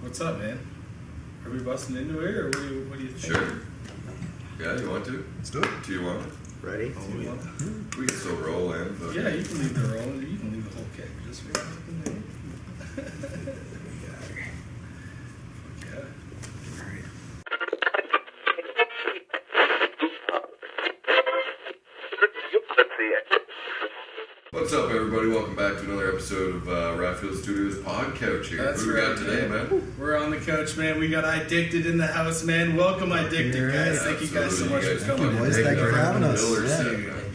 What's up, man? Are we busting into it, or what do you think? Sure. Yeah, you want to? Let's do it. Do you want it? Ready? We can still roll in. But Yeah, you can leave the roll. You can leave the whole kit just for fucking yeah. What's up, everybody? Welcome back to another episode of Rafffield Studios Podcouch here. That's Who we right, got today, man? We're on the couch, man. We got Iddicted in the house, man. Welcome, Iddicted, guys. Thank you guys so much for coming. boys. Thank you for having us.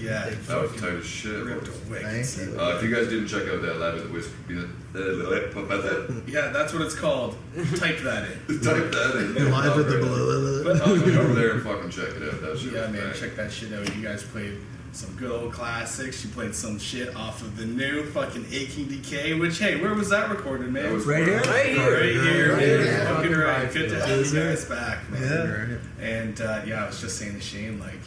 Yeah. That was tight as shit. Ripped away. Thank you. If you guys didn't check out that Lab of the Whiskey, Yeah, that's what it's called. Type that in. type that in. Live at the below. Get over there and fucking check it out. That shit Yeah, was man, bang. check that shit out. You guys played some good old classics. You played some shit off of the new fucking Aching Decay, which, hey, where was that recorded, man? That was Right here? Right here, man. Yeah. Fucking right. Good to have you Yeah. guys back, man. Yeah. And, yeah, I was just saying to Shane, like,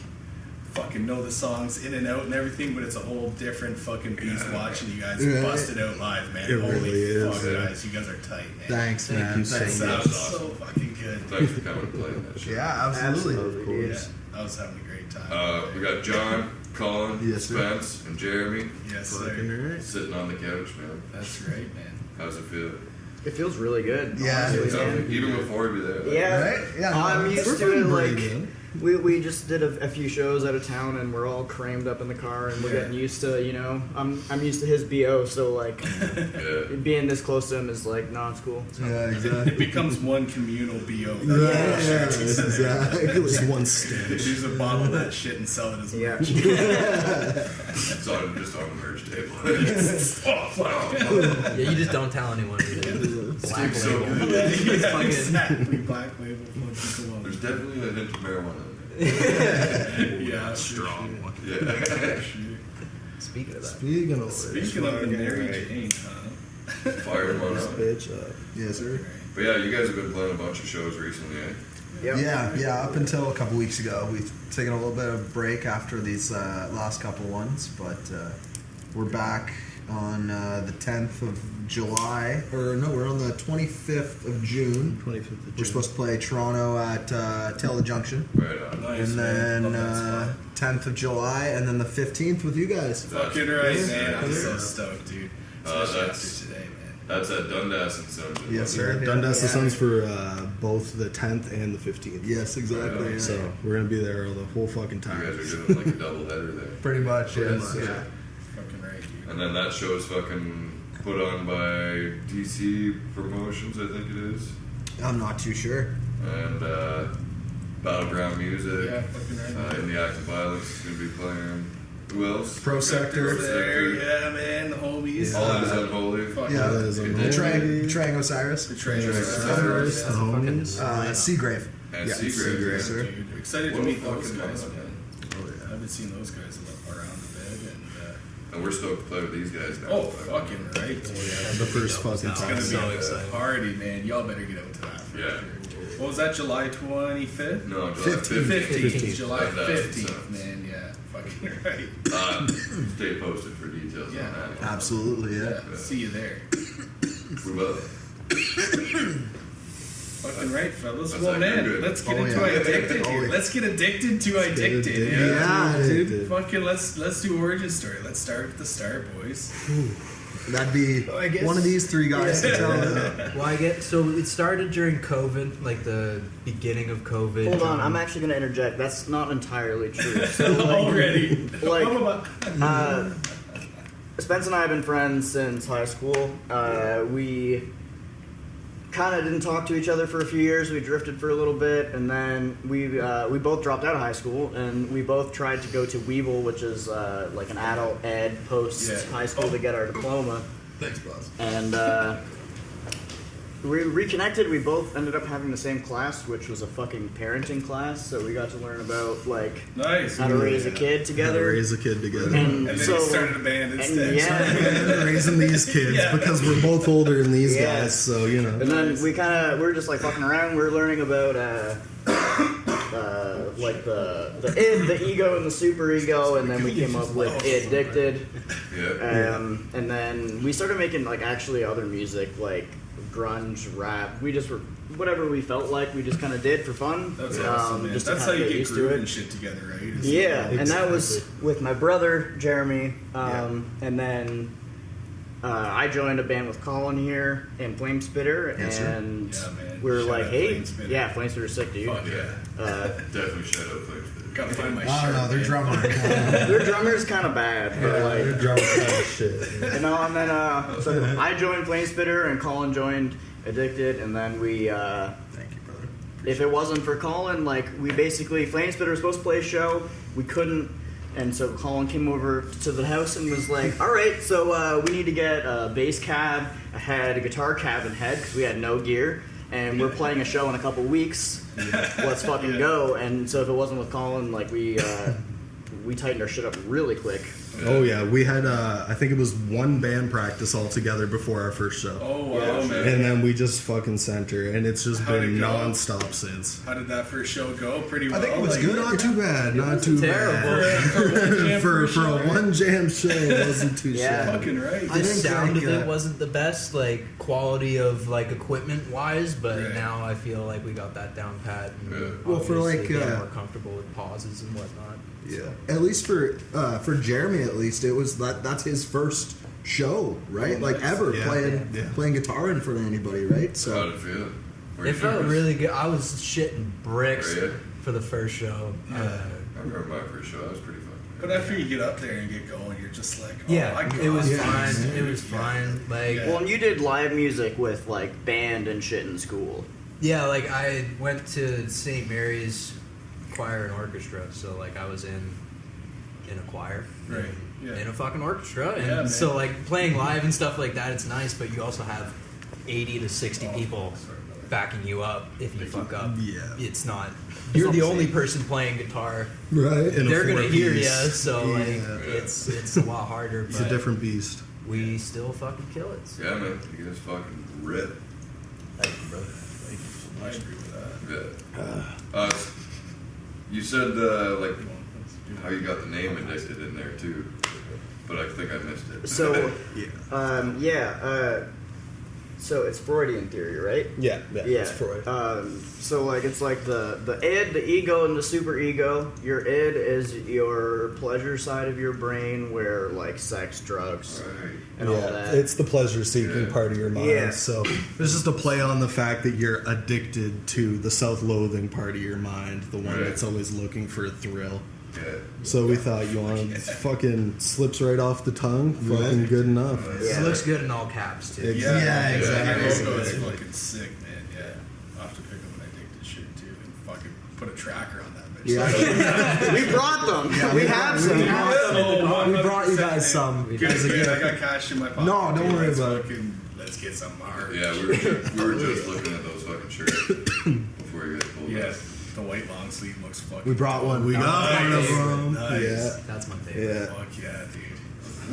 fucking know the songs in and out and everything, but it's a whole different fucking beast watching you guys Yeah. bust it out live, man. It Holy really is, fuck, yeah. guys. You guys are tight, man. Thanks, man. That Thank sounds you. so fucking good. Thanks for coming and playing that shit. Yeah, absolutely. Absolutely, dude. Yeah, I was having a great time. We got John, Colin, Yes, sir. Spence, and Jeremy Yes, Fucking sir. right. sitting on the couch, man. That's right, man. How's it feel? It feels really good. Yeah, honestly, it's man. Even before we there. Yeah, Right? Yeah, I'm no, used we're to it. feeling Like pretty good. we just did a few shows out of town, and we're all crammed up in the car, and we're Yeah. getting used to. You know, I'm used to his BO, so like Yeah. being this close to him is like, no, it's cool. Yeah, It exactly. becomes one communal BO. Yeah, exactly. Just one stitch. Use a bottle of that shit and sell it as Yeah. merch. It's on, just on the merch table. Oh, fuck. Yeah, you just don't tell anyone. Black Stinks so label. good. Yeah, exactly. Black label. Fucking cologne. There's definitely a hint of marijuana in Yeah, strong one. there. Yeah. Speaking of that, Speaking of which, Speaking of the Mary Jane, huh? Fire one up. bitch up. Yes, sir. But yeah, you guys have been playing a bunch of shows recently, eh? Yep. Yeah. Up until a couple weeks ago, we've taken a little bit of a break after these last couple ones, but we're back on the 10th of July. Or no, we're on the 25th of June. 25th of June. We're supposed to play Toronto at Taylor Junction. Right on. Nice, And man. then Love that 10th of July, and then the 15th with you guys. spot. Fucking right, Yeah. man. I'm so Yeah. stoked, dude. Uh, Especially that's- after today, man. That's at Dundas and Sons. Yes, sir. Yeah, Dundas Yeah. the Suns for both the 10th and the 15th. Yes, exactly. Yeah. So we're gonna be there the whole fucking You time. guys are doing like a double header there. Pretty much, yes. much. Yeah. Fucking right, dude. And then that show's fucking put on by DC Promotions, I think it is. I'm not too sure. And Battleground Music. Yeah, fucking right. In the Act of Violence is going to be playing. Who else? Pro Sector. There, yeah, man. The homies. All That Is Unholy. Fuck Yeah. That is It unholy. Trang Osiris. Betrayers. Betrayers. The homies. Seagrave. And Yeah, Seagrave. Seagrave. Yeah. sir. Dude, excited to What a meet those fucking guys, lineup. man. Oh, yeah. I haven't seen those guys around a bit, and And we're stoked to play with these guys now. oh, fucking right, dude. The first fucking It's time. gonna be So a excited. party, man. Y'all better get out to that. For Yeah. sure. What was that? July 25th? No, July 15th. 15th. July And that's 15th, Suns. man. Yeah, fucking right. Stay posted for details Yeah. on that. Absolutely, yeah. Yeah, see you there. We will. Fucking right, fellas. That's Well, like man, good. let's get Oh, into yeah. Addicted Oh, here. yeah. Let's get addicted to Addicted. Yeah, dude. Fucking let's do origin story. Let's start with the start, boys. That'd be I guess- one of these three guys to tell it. well, so it started during COVID, like the beginning of COVID. Hold on, I'm actually gonna interject. That's not entirely true. So like, Already. like Spence and I have been friends since high school. We kind of didn't talk to each other for a few years. We drifted for a little bit, and then we both dropped out of high school, and we both tried to go to Weevil, which is like an adult ed post high school to get our diploma. Thanks, boss. And we reconnected. We both ended up having the same class, which was a fucking parenting class. So we got to learn about like Nice. how to raise a kid How to together. raise a kid together. And And then so, you started a band and instead. yeah. Raising these kids Yeah. because we're both older than these Yeah. guys, so you know. And then we're just like fucking around. We're learning about like the id, the ego, and the super ego, and then we came up with Iddicted. Yeah. And then we started making like actually other music, like grunge, rap. We just were whatever we felt like. We just kind of did for fun. That's awesome, man. Just to That's how kinda you get used to grooving it. shit together, right? It's Yeah, like- and that was with my brother Jeremy, Yeah. and then I joined a band with Colin here and Flame Spitter, Yes, sir. and Yeah, man. we were Shout like, out "Hey, Flame Spitter. yeah, Flame Spitter's sick, dude." Fuck yeah. Definitely shout out Flames. Gotta find my I shirt. don't know, their man. drummer. Their drummer's kind of bad, but Their like, drummer kind of shit. you know. And then so I joined Flame Spitter, and Colin joined Iddicted, and then we. Thank you, brother. If it wasn't for Colin, like we basically Flame Spitter was supposed to play a show, we couldn't, and so Colin came over to the house and was like, "All right, so we need to get a bass cab, a head, a guitar cab, and head because we had no gear, and we're playing a show in a couple weeks. Let's fucking go!" And so if it wasn't with Colin, like we tightened our shit up really quick. Oh yeah, we had I think it was one band practice all together before our first show, Oh wow, man. and then we just fucking sent her, and it's just How'd been it go? non-stop since. How did that first show go? Pretty well. I think it was like, good. Not too bad, not too terrible. bad. For For a one jam show, it wasn't too Yeah. shabby. Fucking right. I The think, sound like, of it uh, wasn't the best, like quality of like equipment wise, but Right. now I feel like we got that down pat. And Yeah. Well, for, obviously like, getting uh, more comfortable with pauses and whatnot. Yeah, at least for Jeremy, at least it was that's his first show, right? Oh, Like nice. ever Yeah. playing guitar in front of anybody, right? How'd So it feel? Were It you felt nervous? really good. I was shitting bricks Were you? for the first show. Yeah. I remember my first show. That was pretty fun. But after you get up there and get going, you're just like, oh Yeah, my god. it was Yeah. fine. It was fine. Like, Yeah. Well, and you did live music with like band and shit in school. yeah, like I went to St. Mary's choir and orchestra, so like I was in a choir, Right, and yeah. in a fucking orchestra, and Yeah, man. so like playing live and stuff like that, it's nice, but you also have 80 to 60 people backing you up if you fuck up. Yeah. It's not. You're the only person playing guitar. Right? In a They're gonna hear you, four-piece. so like Yeah. it's a lot harder. It's but a different beast. We still fucking kill it. So. Yeah, man. You guys fucking rip. Thank you, brother. I agree with that. Yeah. You said like how you got the name Iddicted in there too, but I think I missed it. So, Yeah. so it's Freudian theory, right? Yeah. Yeah. So like it's like the id, the ego, and the super ego. Your id is your pleasure side of your brain, where like sex, drugs, Right. and all that. It's the pleasure-seeking Yeah. part of your mind. Yeah. So it's just a play on the fact that you're addicted to the self-loathing part of your mind, the one Right. that's always looking for a thrill. Yeah. So we thought you want fucking slips right off the tongue, fucking good enough. Yeah. It looks good in all caps too. Exactly. Yeah, exactly. Your logo is fucking sick, man. Yeah. I'll have to pick up an Iddicted shirt too and fucking put a tracker on that bitch. yeah, We brought them. We have some. we brought you guys some. Good, good. I got cash in my pocket. No, don't worry Let's about it. fucking- Let's get some merch. Yeah, we were just looking at those fucking shirts before you guys pulled Yeah, us. the white long sleeve looks fucking. We brought one. We got one of Nice. them. Nice. Yeah. That's my favorite. Yeah. Fuck yeah, dude.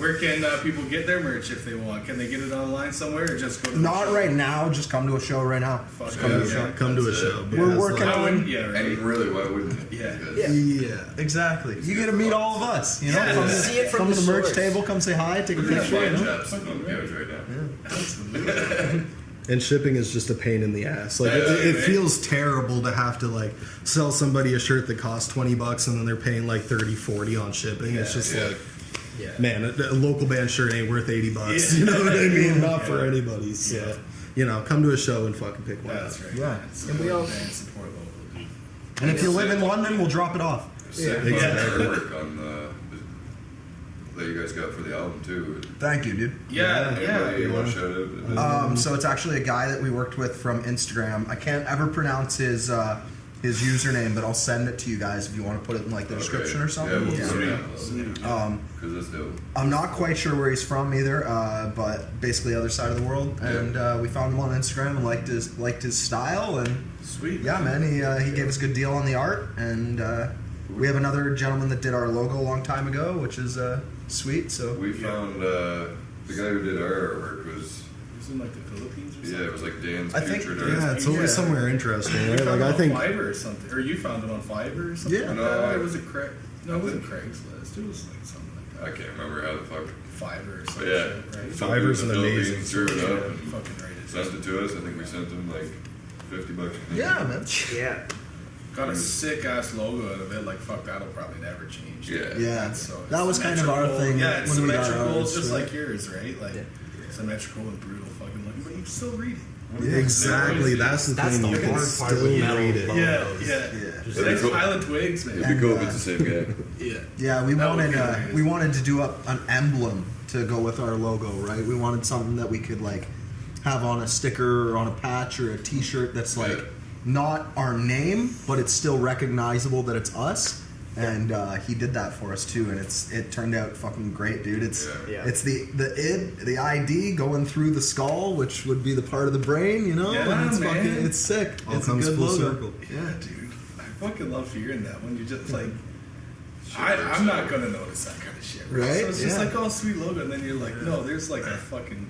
Where can people get their merch if they want? Can they get it online somewhere or just go to the Not show? right now. Just come to a show right now. Fuck Just yeah, come to a yeah. show. Come to a That's show. it. We're Yeah, working I on- wouldn't, yeah, And right. really, why wouldn't it? Yeah. Because Yeah. Exactly. You get to meet all of us. You know, Yeah. come, See it from come the to the merch source. table. Come say hi. Take a we're gonna picture. find You know? chaps sitting on the couch right now. Absolutely. And shipping is just a pain in the ass. Like it feels terrible to have to like sell somebody a shirt that costs $20 and then they're paying like 30, 40 on shipping. It's just Yeah. like, Yeah. man, a local band shirt ain't worth $80. Yeah. You know what I mean? Not for Yeah. anybody. So, Yeah. you know, come to a show and fucking pick one That's up. right. Yeah. man. And Support we all- band, support local, dude. And if you live in London, we'll drop it off. Sick Yeah. fucking Exactly. artwork on that you guys got for the album too. Thank you, dude. Yeah, Anybody yeah. you want to shout out? So it's actually a guy that we worked with from Instagram. I can't ever pronounce his username, but I'll send it to you guys if you want to put it in like the description or something. Yeah, we'll Yeah. put it Sweet. on. Because it's dope. I'm not quite sure where he's from either, but basically other side of the world. And we found him on Instagram and liked his style. And Sweet. yeah, man, he gave us a good deal on the art. And we have another gentleman that did our logo a long time ago, which is sweet. So We found the guy who did our artwork was He's in like the Philippines or something. it was like Dan's I think- putrid art. Yeah, it's always Yeah. somewhere interesting, You right? found Like it I on think Fiverr or something, or you found it on Fiverr or something. Yeah. like No, that? I- Or was it Craig? No, it wasn't Craigslist. It was like something like I that. can't remember how the fuck. Fiverr or some Yeah. shit, right? Fiverr's an Philippines amazing threw it Yeah, up. And fucking right as sent it to us. I think we sent him like $50. Yeah, man. Yeah. Got a sick ass logo out of it. Like fuck, that'll probably never change. Yeah. Yeah, So that was kind of our symmetrical. thing. Yeah, it's when we got symmetrical, ours, just right? like yours, right? Like symmetrical and brutal, fucking looking, but you can still read it. Yeah, Exactly. That's the That's thing. the You can hard part still with metal read it. photos. Yeah. Just The next cool. pile of twigs, It'd man. be cool if it's the same guy. Yeah. Yeah, we That would be wanted amazing. we wanted to do up an emblem to go with our logo, right? We wanted something that we could like have on a sticker or on a patch or a T-shirt that's like Yeah. not our name, but it's still recognizable that it's us. And he did that for us too, and it turned out fucking great, dude. It's Yeah. it's the ID going through the skull, which would be the part of the brain, you know. Yeah, and it's man. fucking it's sick. All It's a comes good full logo. circle. Yeah, dude. I fucking love hearing that when you just like. I'm not gonna notice that kind of shit, Right? So it's just Yeah. like, oh, sweet logo, and then you're like, no, there's like a fucking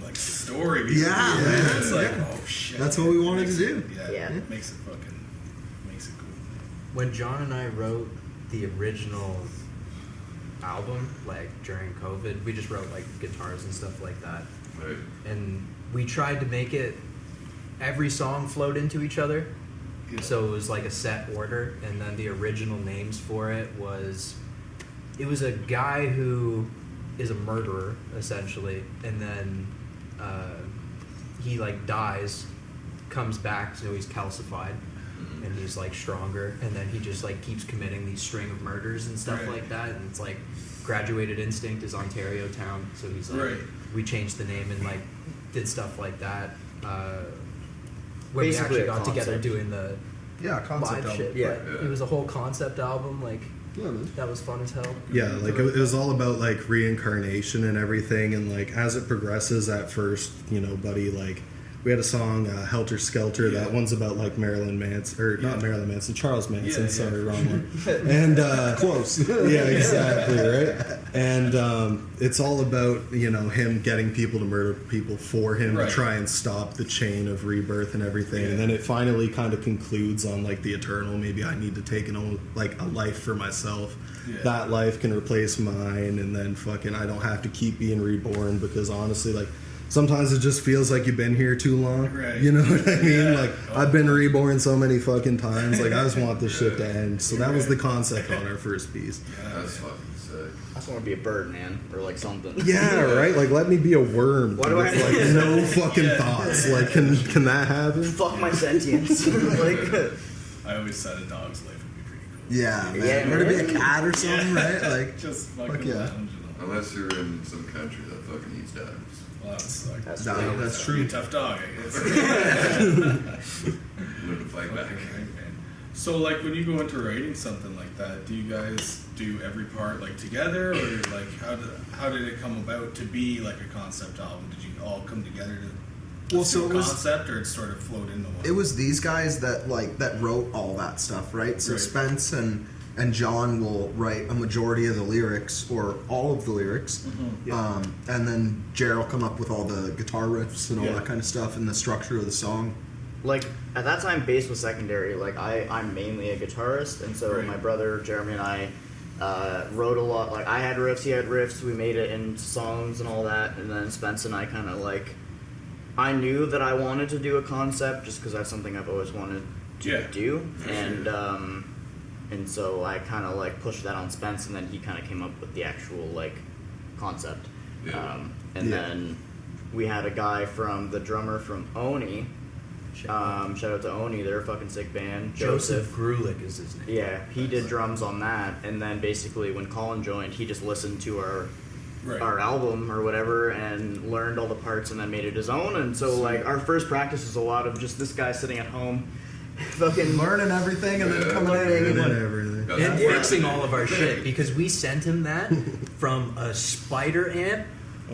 like story. behind Yeah, it. man. It's like, Yeah. oh shit. That's what we wanted Makes to it- do. Yeah, Yeah. it makes it cool. When John and I wrote the original album, like during COVID, we just wrote like guitars and stuff like that. Right. And we tried to make it, every song flowed into each other. Yeah. So it was like a set order. And then the original names for it was a guy who is a murderer, essentially. And then he like dies, comes back, so he's calcified. And he's like stronger, and then he just like keeps committing these string of murders and stuff Right. like that. And it's like Graduated Instinct is Ontario Town, so he's like Right. we changed the name and like did stuff like that. When Basically we a actually got together concept. doing the Yeah, concept live album. shit. Yeah. But it was a whole concept album. Like Yeah, man. that was fun as hell. Yeah, like it was all about like reincarnation and everything, and like as it progresses, at first, you know, buddy, like we had a song, Helter Skelter. Yeah. That one's about like Marilyn Manson, or not Yeah. Marilyn Manson, Charles Manson. Yeah, sorry, yeah. wrong one. And Close. yeah, exactly, right. And it's all about, you know, him getting people to murder people for him Right. to try and stop the chain of rebirth and everything. Yeah. And then it finally kind of concludes on like the eternal. Maybe I need to take like a life for myself. Yeah. That life can replace mine, and then fucking I don't have to keep being reborn, because honestly, like sometimes it just feels like you've been here too long. Right. You know what I mean? Yeah. Like I've been reborn so many fucking times. Like I just want this shit to end. So that was the concept on our first piece. That's fucking sick. I just want to be a bird, man, or like something. Yeah, right. Like let me be a worm. Why do I- with, like no fucking thoughts? Like can that happen? Fuck my sentience. Like, I always said a dog's life would be pretty cool. Yeah, man. Yeah, Or to be a man. cat or something, right? Like, just fuck fucking yeah. lounging on. Unless you're in some country that fucking eats dogs. Well, that sucks. That's no, true. that's Be a true. tough dog, I guess. Learn to fight back. Okay, right, man. So, like, when you go into writing something like that, do you guys do every part like together, or like how did it come about to be like a concept album? Did you all come together to Well, so do a it was- concept, or it sort of flowed into one? It was these guys that wrote all that stuff, right? So Right. Spence and John will write a majority of the lyrics or all of the lyrics, and then Jared will come up with all the guitar riffs and all Yeah. that kind of stuff and the structure of the song. Like at that time, bass was secondary. Like I'm mainly a guitarist, and so Right. my brother Jeremy and I wrote a lot. Like I had riffs, he had riffs. We made it into songs and all that. And then Spence and I kind of like, I knew that I wanted to do a concept just because that's something I've always wanted to Yeah. do, and so I kind of like pushed that on Spence, and then he kind of came up with the actual like concept. Yeah. And Yeah. then we had a guy from the drummer from Oni. Shout out to Oni, they're a fucking sick band. Joseph Grulich is his name. Yeah, he did drums on that, and then basically when Colin joined, he just listened to Right. our album or whatever and learned all the parts and then made it his own. And so like our first practice was a lot of just this guy sitting at home, fucking Learning everything and then Yeah. coming in And and then like, everything. Got And that fixing fucking- all of our shit, because we sent him that from a spider amp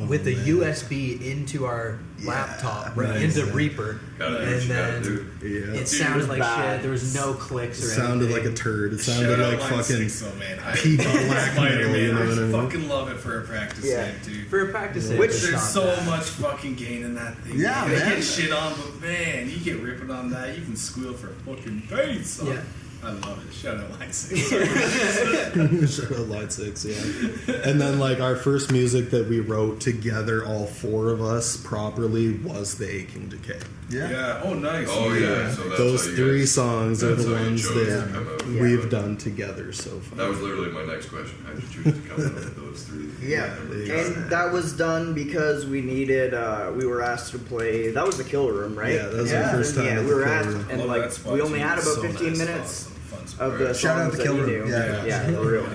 with a man. USB into our laptop, right nice, into yeah. Reaper, Gotta do what and you gotta then do. Yeah. it Dude, sounded it was like bad. shit. There was no clicks It or sounded like anything. a turd. It Shout sounded out like Line fucking 6, though, man. I peak love black Spider-Man. metal, you know what I I mean? fucking love it for a practice Yeah. tape, dude. For a practice, it Which was There's not so bad. much fucking gain in that thing. Yeah, They man. get shit on, but man, you get ripping on that, you can squeal for fucking days. son. Yeah. I love it. Shout out Line 6. Shout out Line 6, yeah. And then like our first music that we wrote together, all four of us properly, was The Aching Decay. Yeah. Oh, nice. Oh yeah. So that's Those how you three guys- songs are that's the how you ones chose to that come out. we've done together so far. That was literally my next question. How did you choose to come out with those three? Yeah, Yeah. and that was done because we needed. We were asked to play. That was the Kill Room, right? Yeah, that was our first time Yeah, at we the were Kill asked, Room. and Love like that spot, we only too. had about So 15 nice. minutes Awesome. Fun spot. of the Shout out songs the that Kill we Room. knew. Yeah. For real.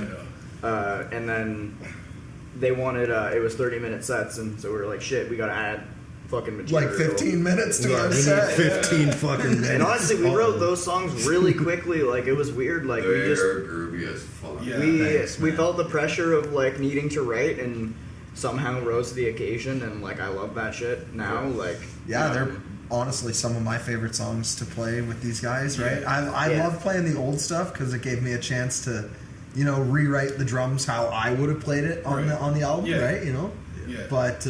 Yeah. And then they wanted. It was 30-minute sets, and so we were like, "Shit, we gotta add fucking material." Like 15 minutes to Yeah, our we need set. 15 fucking minutes. And honestly, we Oh. wrote those songs really quickly. Like it was weird. Like They we just are groovy as fuck. Yeah. we man. felt the pressure of like needing to write and somehow rose to the occasion, and like I love that shit now. Like Yeah, they're honestly some of my favorite songs to play with these guys, right? I Yeah. love playing the old stuff because it gave me a chance to, rewrite the drums how I would have played it on Right. the album, Yeah. right? Yeah. But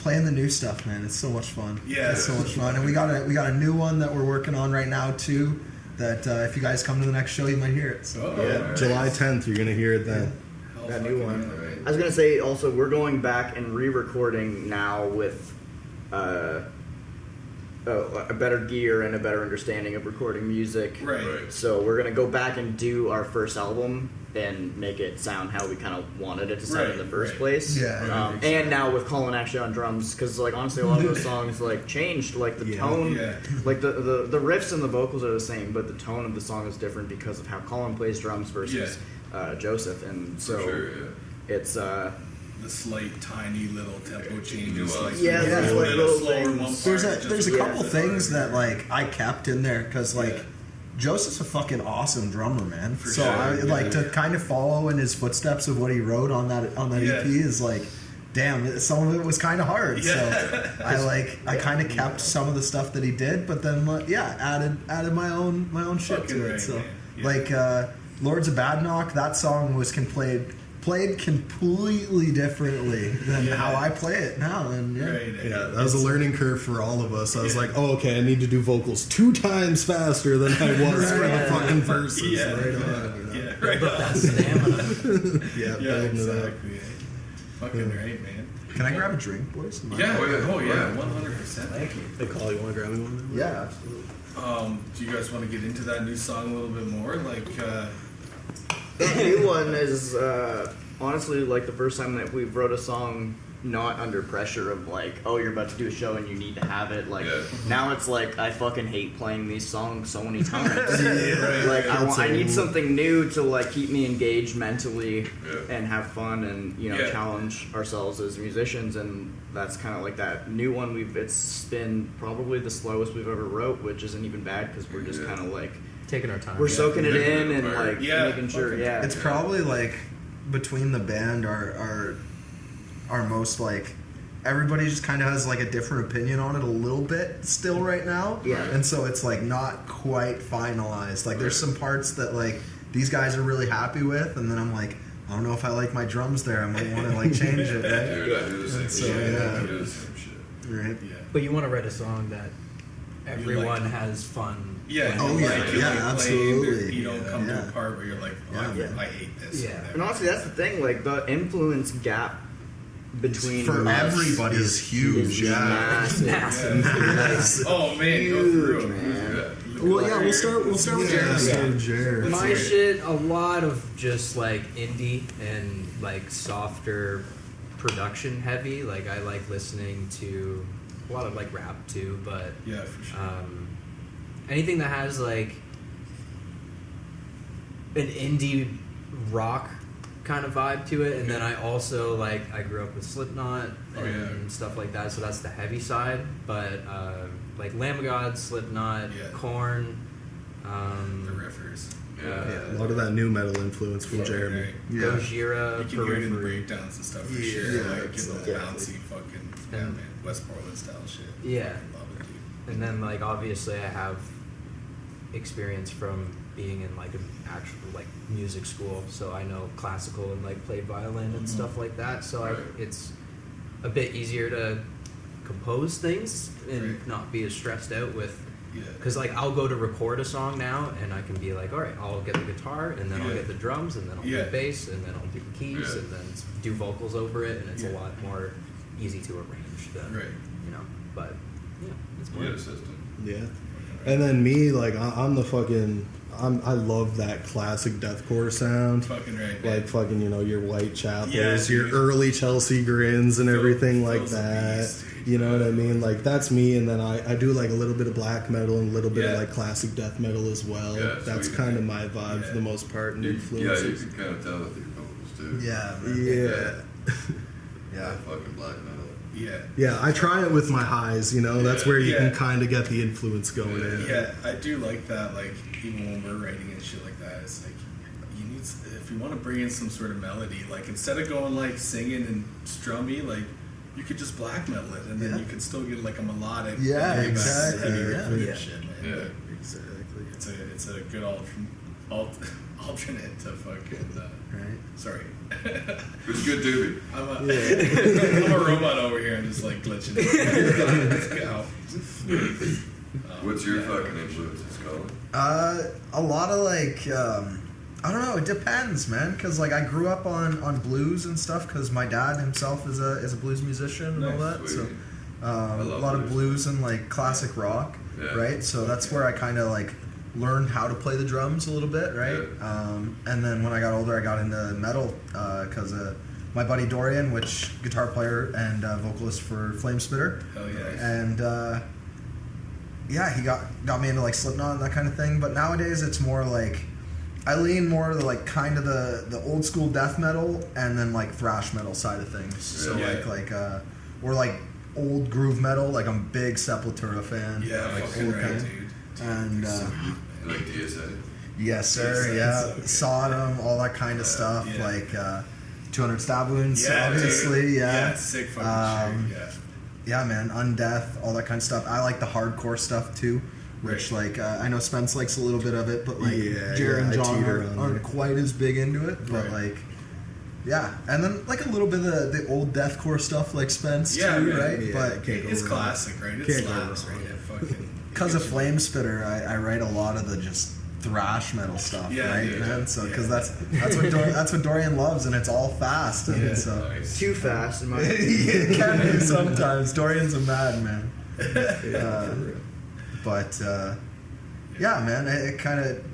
playing the new stuff, man, it's so much fun. Yeah. It's so much fun, and we got a new one that we're working on right now too. That if you guys come to the next show, you might hear it. So Oh, July 10th, you're going to hear it then. hell that new fucking one. yeah. Right. I was gonna say also we're going back and re-recording now with a better gear and a better understanding of recording music. Right. Right. So we're gonna go back and do our first album and make it sound how we kind of wanted it to sound in the Right, first right. place. Yeah. And now with Colin actually on drums, because like honestly a lot of those songs like changed, like the Yeah. tone, Yeah. like the riffs and the vocals are the same, but the tone of the song is different because of how Colin plays drums versus Joseph, and so For sure, yeah. it's The slight, tiny little tempo changes. Nuance. Yeah, a there's little like bit little slower in things. one part, there's just a to couple get things the- that like I kept in there because like Yeah. Joseph's a fucking awesome drummer, man. For so sure, I yeah. like to kind of follow in his footsteps of what he wrote on that Yeah. EP is like, damn, some of it was kind of hard. Yeah. So I kind of kept some of the stuff that he did, but then added my own shit Fucking to it. right, So man. Yeah. like Lords of Badnock, that song was played completely differently than Yeah. how I play it now, and Right. Yeah, that was a learning curve for all of us. I was like, oh, okay, I need to do vocals 2 times faster than I was for the fucking verses. Yeah. Right on. Yeah. Right. Build up that stamina. Yeah, Yeah. building it up. Exactly. Fucking right, man. Can I grab a drink, boys? Yeah. Oh, yeah. Oh yeah. Right. 100%. Thank you. Hey, Call, you want to grab me one? Yeah, absolutely. Do you guys want to get into that new song a little bit more? Like, the new one is honestly like the first time that we wrote a song not under pressure of like, oh, you're about to do a show and you need to have it. Like Yeah. now it's like I fucking hate playing these songs so many times. Right. Like I need It's something new to like keep me engaged mentally Yeah. and have fun and Yeah. challenge ourselves as musicians, and that's kind of like that new one. It's been probably the slowest we've ever wrote, which isn't even bad because we're just Yeah. kind of like Taking our time. we're soaking it in and like Yeah. making sure. Okay. Yeah, It's probably like between the band our most like everybody just kind of has like a different opinion on it a little bit still right now. Yeah. And so it's like not quite finalized. Like there's some parts that like these guys are really happy with, and then I'm like, I don't know if I like my drums there. I might want to like change it, right? Dude, I do the same So, shit. yeah. I do the same shit. Right. Yeah. But you want to write a song that everyone like. has fun. Yeah. Oh, you yeah, like it, yeah, like, absolutely. playing, you don't come to Yeah. a part where you're like, oh, Yeah. I hate this. Yeah. and honestly, that's the thing. Like the influence gap between For us everybody is huge. is Yeah. massive. Massive. Oh man, go Huge, through. man. Yeah. Well, yeah, we'll start with Yeah. Jared. My shit, a lot of just like indie and like softer production heavy. Like I like listening to a lot of like rap too, but Yeah, for sure. anything that has like an indie rock kind of vibe to it. And then I also like I grew up with Slipknot and stuff like that, so that's the heavy side. But like Lamb of God, Slipknot, Yeah. Korn, The riffers. Yeah, a lot of that new metal influence from Jeremy. Right. Yeah. Gojira, You can hear it in the Periphery. breakdowns and stuff for Yeah, sure. yeah, Like, it's get those like- bouncy fucking, yeah, Yeah. man, West Portland style shit. Yeah. I love it, dude. And then like obviously I have experience from being in like an actual like music school, so I know classical and like played violin and stuff like that. So Right. it's a bit easier to compose things and Right. not be as stressed out with Yeah. Because like I'll go to record a song now, and I can be like, all right, I'll get the guitar, and then I'll Yeah. get the drums, and then I'll Yeah. do bass, and then I'll do the keys, Yeah. and then do vocals over it, and it's Yeah. a lot more easy to arrange than Right. you know. But yeah, it's You fun. get a system. Yeah. And then me, like, I'm the fucking. I love that classic deathcore sound. Fucking right, man. Like fucking, you know, your Whitechapels, Yeah, your dude. early Chelsea Grins and Phil- everything like Phil's a that. beast, dude. You know what I mean? Like that's me, and then I do like a little bit of black metal and a little bit Yeah. of like classic death metal as well. Yeah, That's sweet. kind of my vibe Yeah. for the most part and Yeah, you influences. can kind of tell with your vocals too. Yeah, man. Yeah. Yeah. Fucking black metal. Yeah. Yeah, I try it with my highs, you know. That's Yeah. where you Yeah. can kind of get the influence going in. Yeah, I do like that. Like even when we're writing and shit like that, it's like you need if you want to bring in some sort of melody, like instead of going like singing and strummy, like you could just black metal it, and then Yeah. you could still get like a melodic. Yeah, heavy exactly, heavy yeah. riff Yeah. shit, man. Yeah. Exactly. It's a good alternate to fucking. Right. Sorry. It's good doobie. I'm a, I'm a robot over here. I'm just like glitching. Let's go. What's your Yeah. fucking influences, Colin? A lot of like, I don't know. It depends, man. Because like I grew up on blues and stuff. Because my dad himself is a blues musician and all Nice, that. sweet. So I a love lot of blues. blues and like classic rock, Yeah. right? So that's where I kind of like learned how to play the drums a little bit, right? And then when I got older, I got into metal because my buddy Dorian, which guitar player and vocalist for Flame Spitter, Hell yeah. and yeah, he got me into like Slipknot and that kind of thing. But nowadays, it's more like I lean more to like kind of the old school death metal and then like thrash metal side of things. So Yeah. or like old groove metal. Like I'm a big Sepultura fan. Yeah, like fucking old right, kind. dude. And You like DSA? yes, sir. Yes, Yeah, that's okay. Sodom, all that kind of stuff. yeah. Like 200 Stab Wounds, Yeah, obviously. dude. Yeah. Sick fucking shit. Yeah. Yeah, man, Undeath, all that kind of stuff. I like the hardcore stuff too, which Right. like I know Spence likes a little bit of it, but like Yeah, Jerry and yeah, I John teeter on aren't there. quite as big into it. But Right. like, yeah, and then like a little bit of the old deathcore stuff like Spence Yeah, too, man. right? Yeah, but can't go It's wrong. classic, right? It Can't go slaps, wrong. right? Yeah, fucking. because of Flame Spitter, I write a lot of the just thrash metal stuff, Yeah, right, yeah, man? So because yeah. that's what Dorian loves, and it's all fast, and Yeah, so. nice. Too fast in my It can be sometimes. Dorian's a madman. But yeah, man, it kind of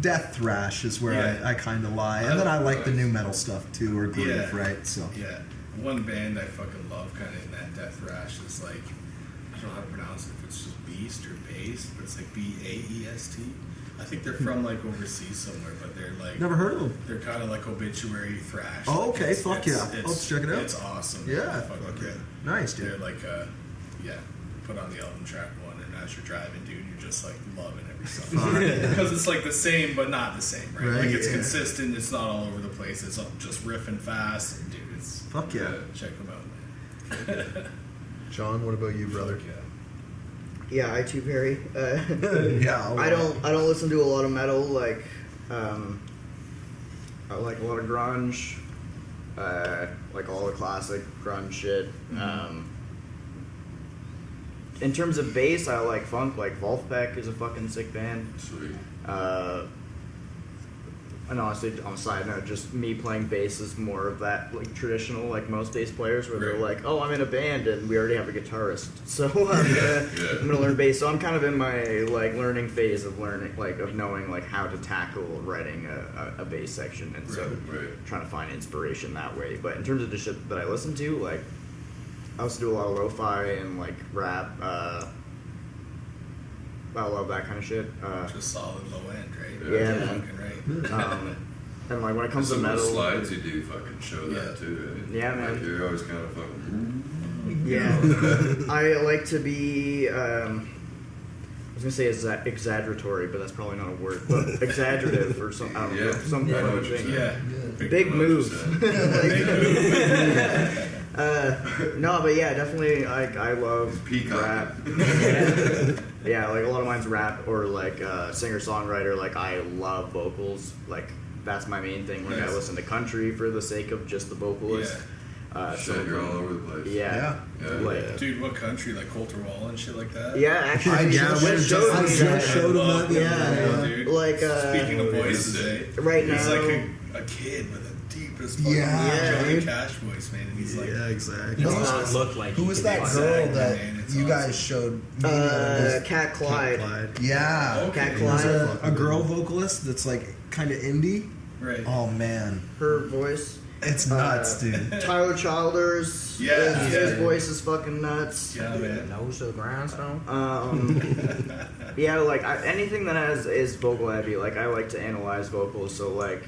death thrash is where Yeah. I kind of lie, and then I like the Nice. new metal stuff too, or groove, Yeah. right? So Yeah, one band I fucking love, kind of in that death thrash, is like I don't know how to pronounce it. If it's just Beast or Bass, but it's like Baest. I think they're from like overseas somewhere, but they're like never heard of them. they're kind of like obituary thrash. Oh, Like, okay, fuck yeah. I'll have to check it out. It's awesome. Yeah, fucking fuck great. yeah. Nice, They're dude. like yeah, put on the album track one, and as you're driving, dude, you're just like loving every song Fuck yeah. because it's like the same but not the same, right? Right, Like it's yeah. consistent. It's not all over the place. It's just riffing fast, and dude, it's Fuck yeah. check them out, man. John, what about you, brother? Fuck yeah. Yeah, I too, Perry. Yeah, I don't listen to a lot of metal. Like, I like a lot of grunge. Like all the classic grunge shit. In terms of bass, I like funk. Like Wolfpack is a fucking sick band. Sweet. And honestly, on a side note, just me playing bass is more of that like traditional, like most bass players, where they're Right. like, "Oh, I'm in a band and we already have a guitarist, so I'm gonna learn bass." So I'm kind of in my like learning phase of learning, like of knowing like how to tackle writing a bass section, and so Right. trying to find inspiration that way. But in terms of the shit that I listen to, like I also do a lot of lo-fi and like rap. I love that kind of shit. Just solid low end, right? Yeah, Fucking man. right. And like when it comes to Some of the metal, slides you do fucking show Yeah. that too. Eh? Yeah, man. Like you're always kind of fucking. yeah, I like to be. I was gonna say exaggeratory, but that's probably not a word. But exaggerative or some, I don't know, Yeah. some Yeah, I know kind what of you're thing. saying. Yeah. Big I know what you're move. saying. No, but yeah, definitely. I love Peacock. rap. Yeah, like a lot of mine's rap or like singer songwriter. Like I love vocals. Like that's my main thing. Like I Nice. listen to country for the sake of just the vocalist. Shit, you're all over the place. Yeah. Yeah. Like, Dude, what country? Like Coulter Wall and shit like that? yeah, actually, I just showed him that. Yeah. dude. Like, Speaking of voices, right he's now, like a kid with the deepest fucking Yeah, Johnny dude. Cash voice, man. And he's like, Yeah, exactly. It does not look like Who he was could that be girl Exactly, that man, it's you guys awesome. showed? Cat Clyde. Yeah, Okay. Cat There's Clyde. a girl vocalist that's like kind of indie. right. Oh man, Her voice. it's nuts, dude. Tyler Childers. Yeah, his yeah. voice is fucking nuts. Yeah, man. Nose to the grindstone. Yeah, like anything that is vocal heavy, like I like to analyze vocals. So like,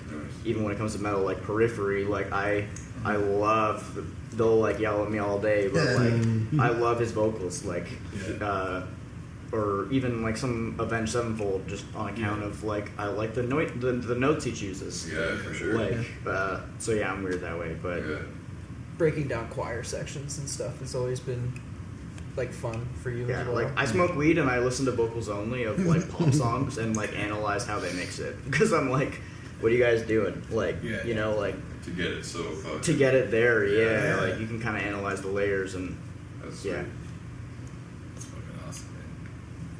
even when it comes to metal, like Periphery, like I love. They'll like yell at me all day, but like I love his vocals. Like, or even like some Avenged Sevenfold, just on account of like I like the notes he chooses. Yeah, for sure. Like, so yeah, I'm weird that way, but Yeah. Breaking down choir sections and stuff has always been like fun for you yeah, as well. like I smoke weed and I listen to vocals only of like pop songs and like analyze how they mix it because I'm like, what are you guys doing? Like, Yeah, you know, like To get it so fucking. to get it there, yeah, Yeah. like you can kind of analyze the layers and That's yeah. sweet. It's fucking awesome, man.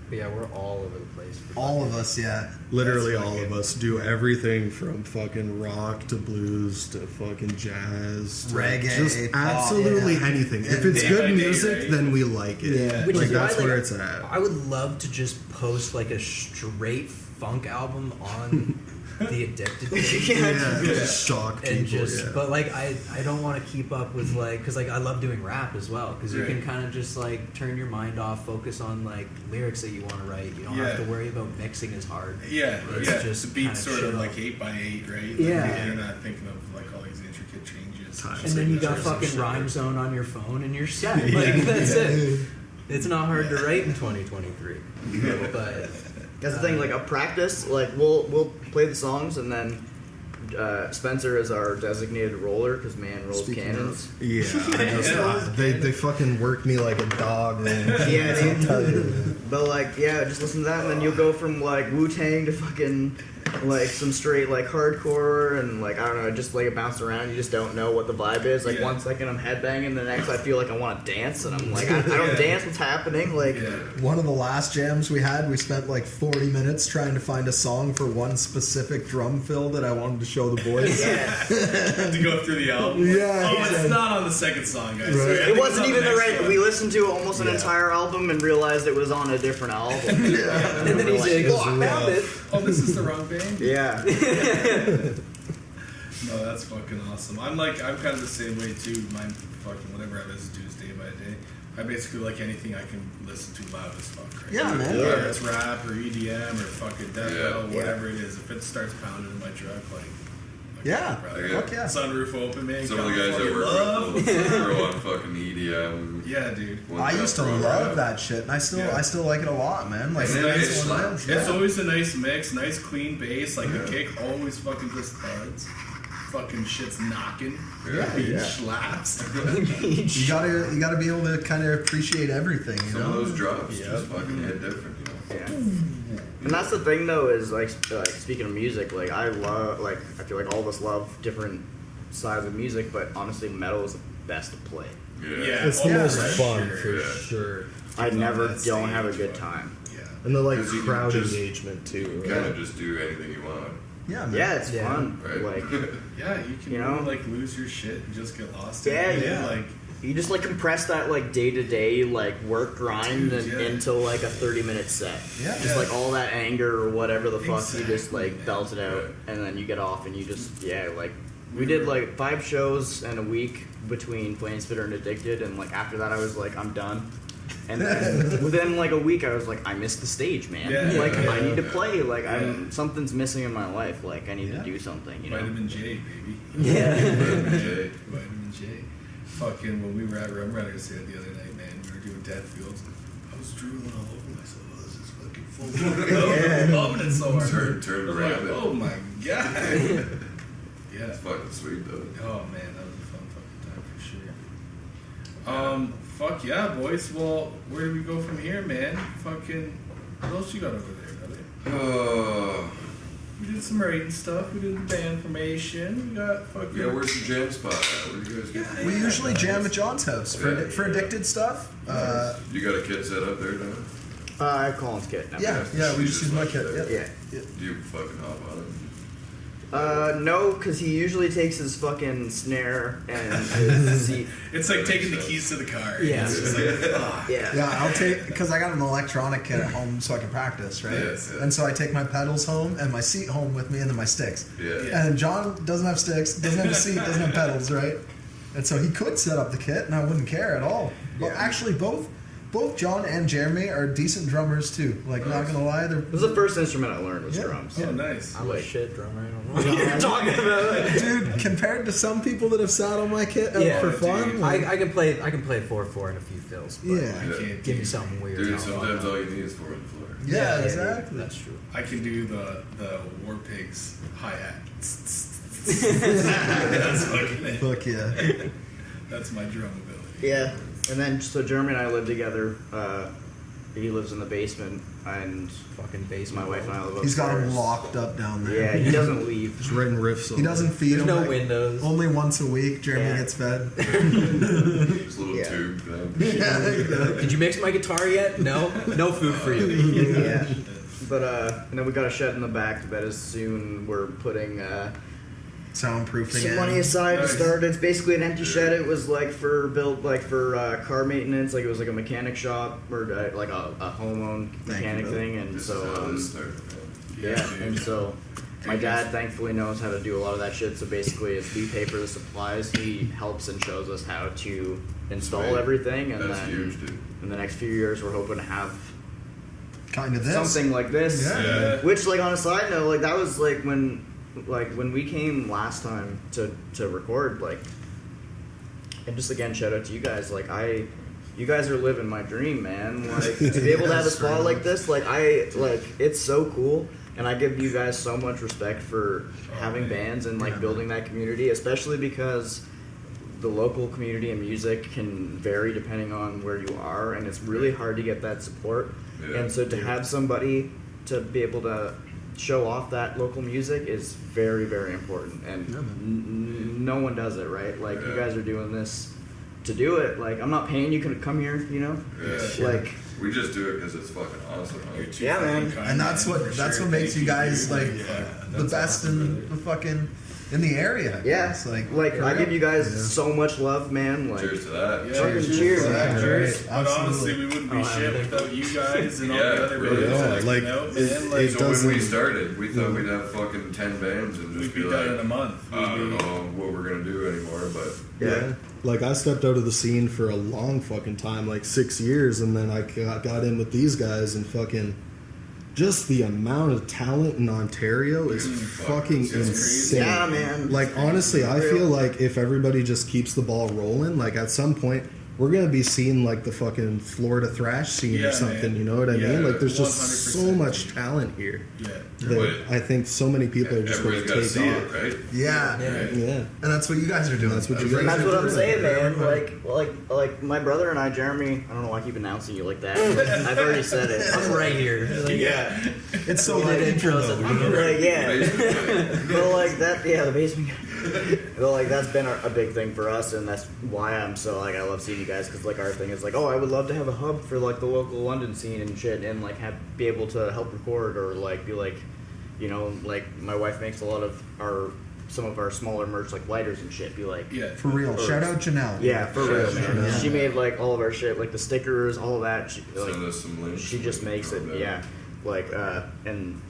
But yeah, we're all over the place. All of us, yeah. Literally That's all fucking- of us do everything from fucking rock to blues to fucking jazz to Reggae, just pop, absolutely yeah. anything. If And it's day good by day, music, right? then we like it. Yeah. Which Like is why, that's like, where it's at. I would love to just post like a straight funk album on the Iddicted page. Yeah, just shock people. And just, yeah. but like I don't want to keep up with like, because like I love doing rap as well, because you Right. can kind of just like turn your mind off, focus on like lyrics that you want to write. You don't have Yeah. to worry about mixing as hard. Yeah, It's yeah. just the beat's kinda sort chill. of like 8x8, right? Like, Yeah. You're not thinking of like all these intricate changes. Time And then you got signatures and fucking shit. Rhyme Zone on your phone and you're set. Like that's it. It's not hard to write in 2023. But That's the thing. Like a practice, like we'll play the songs and then Spencer is our designated roller because man rolls Speaking cannons. Yeah, they fucking work me like a dog, man. Yeah, I'll dude. tell you, man. But like, yeah, just listen to that, and then you'll go from like Wu-Tang to fucking like some straight like hardcore, and like I don't know, just like it bounces around. You just don't know what the vibe is. Like Yeah. 1 second I'm headbanging, the next I feel like I want to dance, and I'm like, I don't Yeah. dance. What's happening? Like, Yeah. One of the last jams we had, we spent like 40 minutes trying to find a song for one specific drum fill that I wanted to show the boys. yeah. Had to go through the album. Yeah, Oh, it's exactly. not on the second song, guys. Right. Sorry, I It think wasn't it's on even the next right. one. We listened to almost an Yeah. entire album and realized it was on a different album. and then he's like, "Oh, I found it." Oh, this is the wrong band? Yeah. No, that's fucking awesome. I'm kind of the same way too. Mine fucking whatever I listen to is day by day. I basically like anything I can listen to loud as fuck. Right? Yeah, man. Whether Yeah. it's rap or EDM or fucking death Yeah. metal, whatever it is. If it starts pounding in my truck, like Yeah. brother. Fuck yeah. Sunroof open, man. Some of the guys that California work love. with will throw on fucking EDM. Yeah, dude. I used to love that shit, and I still like it a lot, man. Like It's maybe nice. it's one of those. It's Yeah. always a nice mix, nice clean bass. Like the kick always fucking just thuds. Fucking shit's knocking. Yeah, Beat yeah. slaps. You gotta be able to kind of appreciate everything, you Some know. of those drops Yeah. just fucking hit different, you know. Yeah. And that's the thing though, is like speaking of music, like I feel like all of us love different sides of music, but honestly metal is the best to play. Yeah. It's the Oh, most for fun sure. for Yeah. sure. I On never that don't have a stage, good but- time. Yeah. And the like 'Cause you can crowd just engagement too. Kind Right? of just do anything you want. Yeah, man. Yeah, it's Yeah. fun. Right. Like Yeah, you can You know? really, like lose your shit and just get lost. Yeah, in it. yeah. Like you just like compress that like day to day like work grind Dude, yeah. into like a 30-minute set. Yeah. Just like all that anger or whatever the fuck you just Exactly, like man. belt it out, and then you get off and you just like we did like 5 shows in a week between Flame Spitter and Iddicted, and like after that I was like I'm done. And then within like a week I was like I missed the stage, man. Yeah, like yeah, I need to yeah. play. Like Yeah. something's missing in my life. Like I need Yeah. to do something. You know. Vitamin J, baby. Yeah. Jay. Vitamin J. Fucking when we were at Rum Runners here the other night, man, we were doing Dead Fields. I was drooling all over myself. Oh, this is fucking full. I'm loving it so hard. Turn I was like, rabbit. oh my god. Yeah. It's fucking sweet though. Oh man, that was a fun fucking time for sure. Fuck yeah, boys. Well, where do we go from here, man? Fucking, what else you got over there, brother? We did some writing stuff. We did the band formation. We got fucking. Yeah, where's the jam spot at? Where do you guys get? We usually jam at John's house for, Yeah. for addicted stuff. You got a kit set up there now? I have Colin's kit now. Yeah, we just use my kit. Yeah. Yeah. Do you fucking hop on it? No, because he usually takes his fucking snare and his seat. It's like taking the keys to the car. Yeah. It's just like, ah. Yeah. Yeah, I'll take because I got an electronic kit at home so I can practice, right? Yes, yeah. And so I take my pedals home and my seat home with me, and then my sticks. Yeah. And John doesn't have sticks, doesn't have a seat, doesn't have pedals, right? And so he could set up the kit, and I wouldn't care at all. But Yeah. actually, both John and Jeremy are decent drummers too. Like, not gonna lie, they're This was the first instrument I learned was Yeah. drums. Oh, nice. I'm a Like- shit drummer. I don't know what you're Talking about dude. Compared to some people that have sat on my kit Yeah, for dude. fun, like, I can play 4/4 and a few fills. But Yeah. I can't Give do- me something weird. Dude, I'll- sometimes all you need is 4 on the floor. yeah, dude, exactly. That's true. I can do the War Pigs hi-hat. That's fucking it. Fuck yeah. That's my drum ability. Yeah, and then so Jeremy and I live together. He lives in the basement, and Fucking basement. my wife and I live upstairs. He's got him locked up down there. Yeah, he doesn't leave. Just writing riffs. He doesn't feed There's him. no like, windows. Only once a week, Jeremy Yeah. gets fed. This little Yeah. tube thing. Did you mix my guitar yet? No. No food for you. Yeah, but and then we got a shed in the back that is soon. We're putting Soundproofing. some it. money aside Nice. to start. It's basically an empty shed. It was like for car maintenance. Like it was like a mechanic shop or like a home-owned Thank you, mechanic Bill. thing. And This is so how this started. yeah, and so my dad thankfully knows how to do a lot of that shit. So basically, it's we pay for the supplies. He helps and shows us how to install Sweet. everything. And That's then huge, dude. in the next few years, we're hoping to have Kind of this. something like this. Yeah. Yeah. Which, like on a side note, like that was like when we came last time to record, like, and just again shout out to you guys. Like you guys are living my dream, man. Like to be able to have a spot like this, like it's so cool. And I give you guys so much respect for having bands and like Yeah. building that community, especially because the local community and music can vary depending on where you are, and it's really hard to get that support. Yeah. And so to have somebody to be able to show off that local music is very, very important. And Yeah, man. no one does it, right? Like you Yeah. guys are doing this to do it. Like I'm not paying you to come here, you know? Yeah. Like We just do it because it's fucking awesome. You're Huh? too Yeah, fucking man. kind, And that's man, what for that's sure. what makes Thank you guys dude. like Yeah, the that's best awesome, in brother. the fucking in the area. I yeah, guess. Like I give you guys Yeah. so much love, man. Like Cheers to that. Yeah, Fucking cheers, Yeah, man. cheers. But Absolutely. honestly, we wouldn't be Oh, shit yeah. without you guys and all Yeah, the other really. bands. Yeah, like, you know, it- man, like, it So when we doesn't- started, we thought we'd have fucking 10 bands and we'd just be be done in a like, month. I don't know what we're gonna do anymore, but yeah. Like I stepped out of the scene for a long fucking time, like 6 years, and then I got in with these guys, and fucking just the amount of talent in Ontario is fucking It's crazy. insane. Yeah, man. Like honestly, I feel like if everybody just keeps the ball rolling, like at some point we're gonna be seeing like the fucking Florida thrash scene Yeah, or something. man. You know what I Yeah, mean? Like there's just 100%. so much talent here Yeah. that Wait. I think so many people are just going to everybody's take gotta see off. it, right? Yeah. Yeah. Yeah. And that's what you guys are doing. That's what you And guys that's what I'm doing. saying, man. Like my brother and I, Jeremy. I don't know why I keep announcing you like that. I've already said it. I'm right here. Like, Yeah. It's so Like like intros at the beginning. Like, yeah. Basically. But like that, yeah, the basement. But like that's been a big thing for us, and that's why I'm so like I love seeing you guys, because like our thing is like, oh, I would love to have a hub for like the local London scene and shit, and like be able to help record or like be like, you know, like my wife makes a lot of some of our smaller merch like lighters and shit. Be like, Yeah. for real. Shout out Janelle. yeah, for real, man. Yeah. She made like all of our shit, like the stickers, all of that. She, like, Send us some links. she just makes it, Throw them yeah. down. Like, and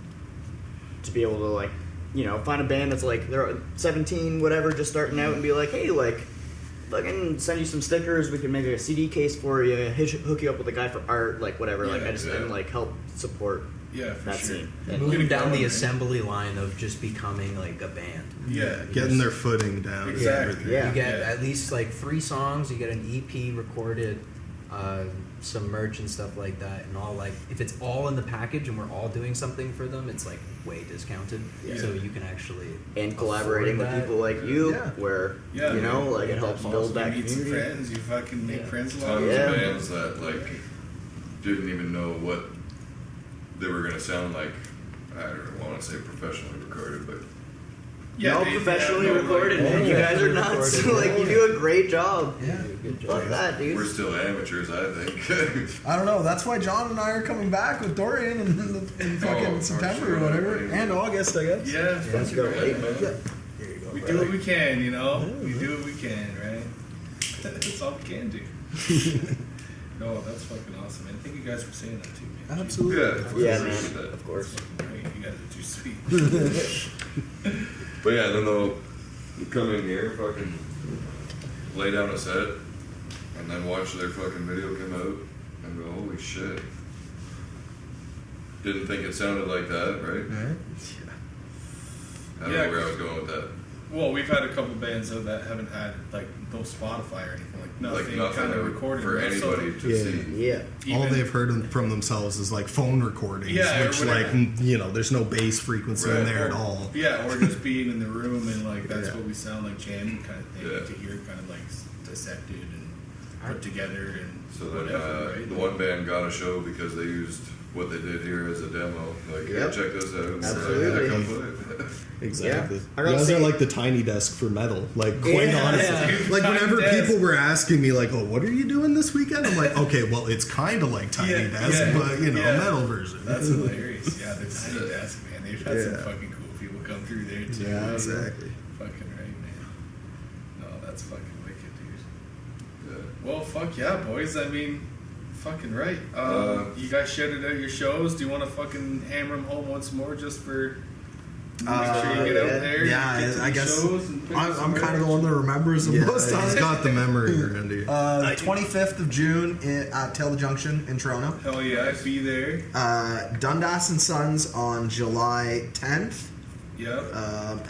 to be able to like, you know, find a band that's like they're 17, whatever, just starting out, and be like, hey, like, fucking send you some stickers. We can make a CD case for you. Hook you up with a guy for art, like whatever. Like Yeah, I just yeah. and like help support Yeah, for that sure. scene. We're Moving gonna down go, the man. assembly line of just becoming like a band. Yeah. Getting their footing down. is Exactly. everything. Yeah. You get Yeah. at least like 3 songs. You get an EP recorded, some merch and stuff like that, and all like if it's all in the package and we're all doing something for them, it's like way discounted. Yeah. So you can actually And collaborating with afford that. people like you, Yeah. where Yeah, you know, man. like it helps build that You meet some community. friends. You fucking make Yeah. friends along Tons the Yeah. of way. bands that like didn't even know what they were gonna sound like I don't want to say professionally recorded, but No, they professionally have no, recorded, like, man. You guys are nuts. Recorded. Like, you do a great job. Yeah. Fuck that, dude. we're still amateurs, I think. I don't know. That's why John and I are coming back with Dorian in fucking Oh, September sure. or whatever, and August, I guess. Yeah, Let's fucking go. right, man. Here you go. We do what we can, you know. We do what we can, right? That's all we can do. No, that's fucking awesome, man. Thank you guys for saying that too, man. Absolutely. Yeah, we Yeah, appreciate man. that. Of course. Right, you guys are too sweet. But yeah, then they'll come in here, fucking lay down a set, and then watch their fucking video come out, and go, holy shit. Didn't think it sounded like that, right? Right? I don't Yeah, know where I was going with that. Well, we've had a couple bands though that haven't had like no Spotify or anything, like nothing, Like kind of out recorded for right? So anybody to Yeah. see. Yeah. All even- they've heard from themselves is like phone recordings, Yeah, or which whatever. like there's no bass frequency in Right. there at all. Yeah, or just being in the room and like that's Yeah. what we sound like jamming kind of thing. Yeah. To hear kind of like dissected and put together and So then whatever, right? the one band got a show because they used what they did here as a demo. Like, Yep. hey, check this out. And Absolutely. Like, yeah, come play it. Exactly. Yeah. I You gotta guys say- are like the tiny desk for metal. Like quite Yeah. honestly. Yeah. Like Tiny whenever desk. people were asking me like, "Oh, what are you doing this weekend?" I'm like, "Okay, well, it's kind of like tiny Yeah, desk, yeah, but yeah. metal version." That's hilarious. Yeah, the tiny desk, man. They've had some Yeah. fucking cool people come through there too. Yeah, right? exactly. Fucking right, man. No, that's fucking wicked, dude. Yeah. Well, fuck yeah, boys. I mean, fucking right. You guys shouted out your shows. Do you want to fucking hammer them home once more just for make sure you get out there? yeah, get to I the guess shows and pick I'm some kind of the merch? one that remembers them Yeah, most he's times. got the memory, Randy. 25th of June at Taylor Junction in Toronto. Hell yeah, I'd be there. Dundas and Sons on July 10th. Yep.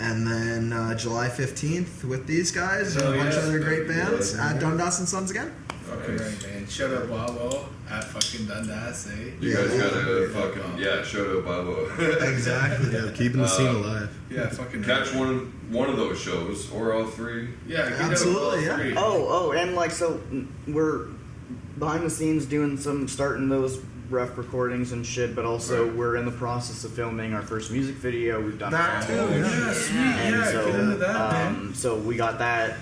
And then July 15th with these guys and Hell a bunch yeah. of other great bands Yeah. at Dundas and Sons again. Fucking right, man. Shout out Wabo at fucking Dundas, eh? You Yeah. guys gotta Yeah. fucking, shout out Babo. Exactly. Yeah, keeping the scene alive. Yeah, fucking Catch one of those shows, or all three. Yeah, get Absolutely, out all yeah. three. Oh, and like, so we're behind the scenes doing starting those rough recordings and shit, but also Right. we're in the process of filming our first music video. We've done That all. too, yeah, sweet. And Yeah, so, get into that, man. so we got that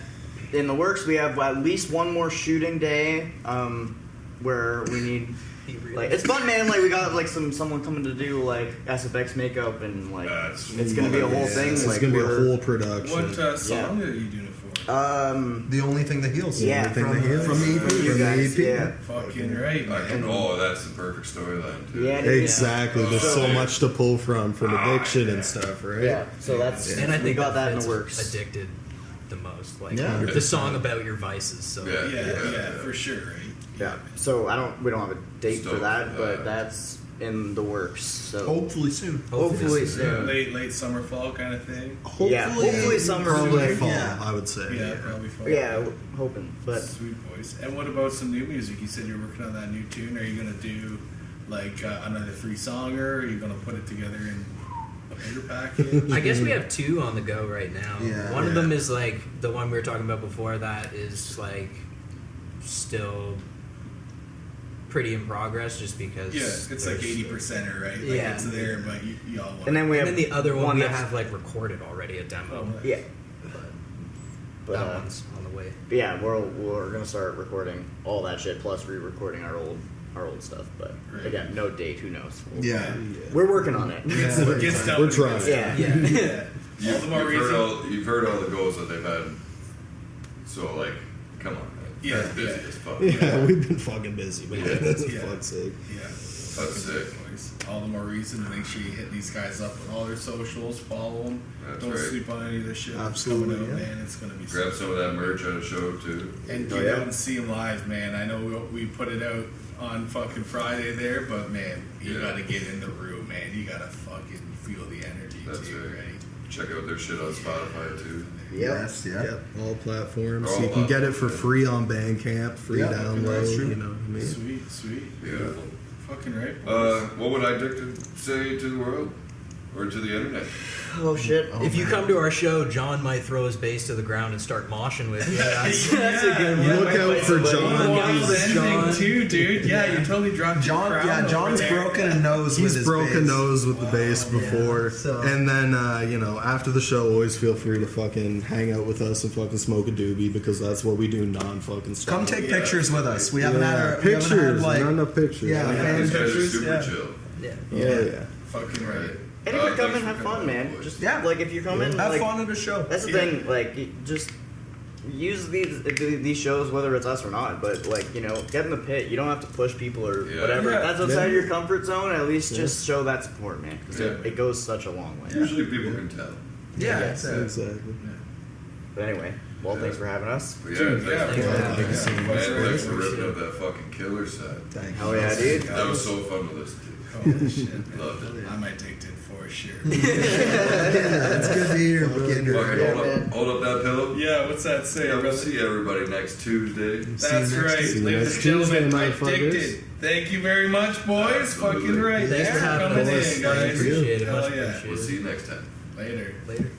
in the works. We have at least one more shooting day, where we need, like, it's fun, man. Like, we got like someone coming to do like SFX makeup and like That's it's gonna be a whole yeah, thing. It's Like, gonna be a we're- whole production. What song are you doing it for? The only thing that heals. Yeah. from, Only thing that heals. from the EP. you From the guys, EP. yeah. Fucking right, I man. can, that's the perfect storyline too. Yeah, dude. Exactly. There's so Oh. much to pull from addiction and stuff, right? Yeah, so that's And I we think got that in fits the works. Addicted the most, like Yeah. the song about your vices. So Yeah. Yeah, for sure, right? Yeah. So we don't have a date for Stoked that, for but that. that's in the works. So Hopefully soon. hopefully soon. soon. Late summer, fall kind of thing. Hopefully summer, Probably like, fall, yeah. I would say. Yeah, probably fall. Yeah, hoping. But Sweet boys. And what about some new music? You said you're working on that new tune. Are you gonna do like another 3-songer? Or are you gonna put it together in a bigger package? I guess we have two on the go right now. Yeah. One of Yeah. them is like the one we were talking about before. That is like still pretty in progress, just because. Yeah, it's like there's- 80%er, right? Like Yeah. it's there, but y'all want. and then we And have then the other one we that's- have like recorded already, a demo. Oh, nice. Yeah, but That one's on the way. yeah, we're gonna start recording all that shit plus re-recording our old stuff. But Right. again, no date. Who knows? Yeah. We're working on it. It gets done We're when it trying. gets Yeah. done. Yeah. All the more reason. You've heard all the goals that they've had. So like, come on, man. Yeah, That's busy yeah. as fuck. Yeah, we've been fucking busy, man. Yeah. That's Yeah. fuck's sake. Yeah. That's Fucking sick. boys. All the more reason to make sure you hit these guys up on all their socials, follow them. That's Don't right. sleep on any of this shit that's Absolutely, coming out, yeah. man. It's gonna be Grab some of that merch at a show too. And Oh, get yeah. out and see them live, man. I know we put it out on fucking Friday there, but man, you Yeah. gotta get in the room, man. You gotta fucking feel the energy That's too, right. right? Check out their shit on Spotify too. Yep. Yes, yeah. Yep, all platforms. All you can get it for platforms. free on Bandcamp, free Yeah, download. that's true. You know what I mean? Sweet, sweet. Beautiful. Fucking right. boys. What would Iddicted say to the world? Or to the internet. Oh shit! If you come to our show, John might throw his bass to the ground and start moshing with you. That's a good one. Look out for John. Wild ending John. too, dude. Yeah, you totally dropped your crown over John's there. broken a nose with He's his broken bass. nose with the bass before, so- and then after the show, always feel free to fucking hang out with us and fucking smoke a doobie because that's what we do non-fucking stuff. Come take pictures with us. We haven't had we haven't pictures. had, like, Not enough pictures. Yeah, Yeah, these guys are pictures, super yeah. chill. Yeah. Fucking right. And if you come Thanks in, for have coming fun, out, man. boys. Just Yeah. like if you come in, have like, fun at a show. that's the thing. Like, just use these shows, whether it's us or not. But like, get in the pit. You don't have to push people or Yeah. whatever. Yeah. If that's outside Yeah. your comfort zone, at least just show that support, man. Because Yeah. it goes such a long way. Usually people can tell. Yeah, Yeah. Exactly. But anyway, well, thanks for having us. But yeah, Dude, thanks yeah, for yeah, coming. yeah. Man, thanks for ripping up that fucking killer set. Thank Oh you. yeah, dude. That was so fun to listen to. Holy shit. Loved it. I'm addicted for sure. It's good to hear, Beginner. Fucking Yeah, hold man. up, hold up that pillow. Yeah, what's that say, Yeah, we'll brother? see everybody next Tuesday. That's right. See you Ladies next and gentlemen, Tuesday, motherfuckers. Addicted. Thank you very much, boys. Absolutely. Fucking right. Thanks for having coming us. in, guys. Appreciate it. Hell Much yeah. appreciated. We'll see you next time. Later. Later.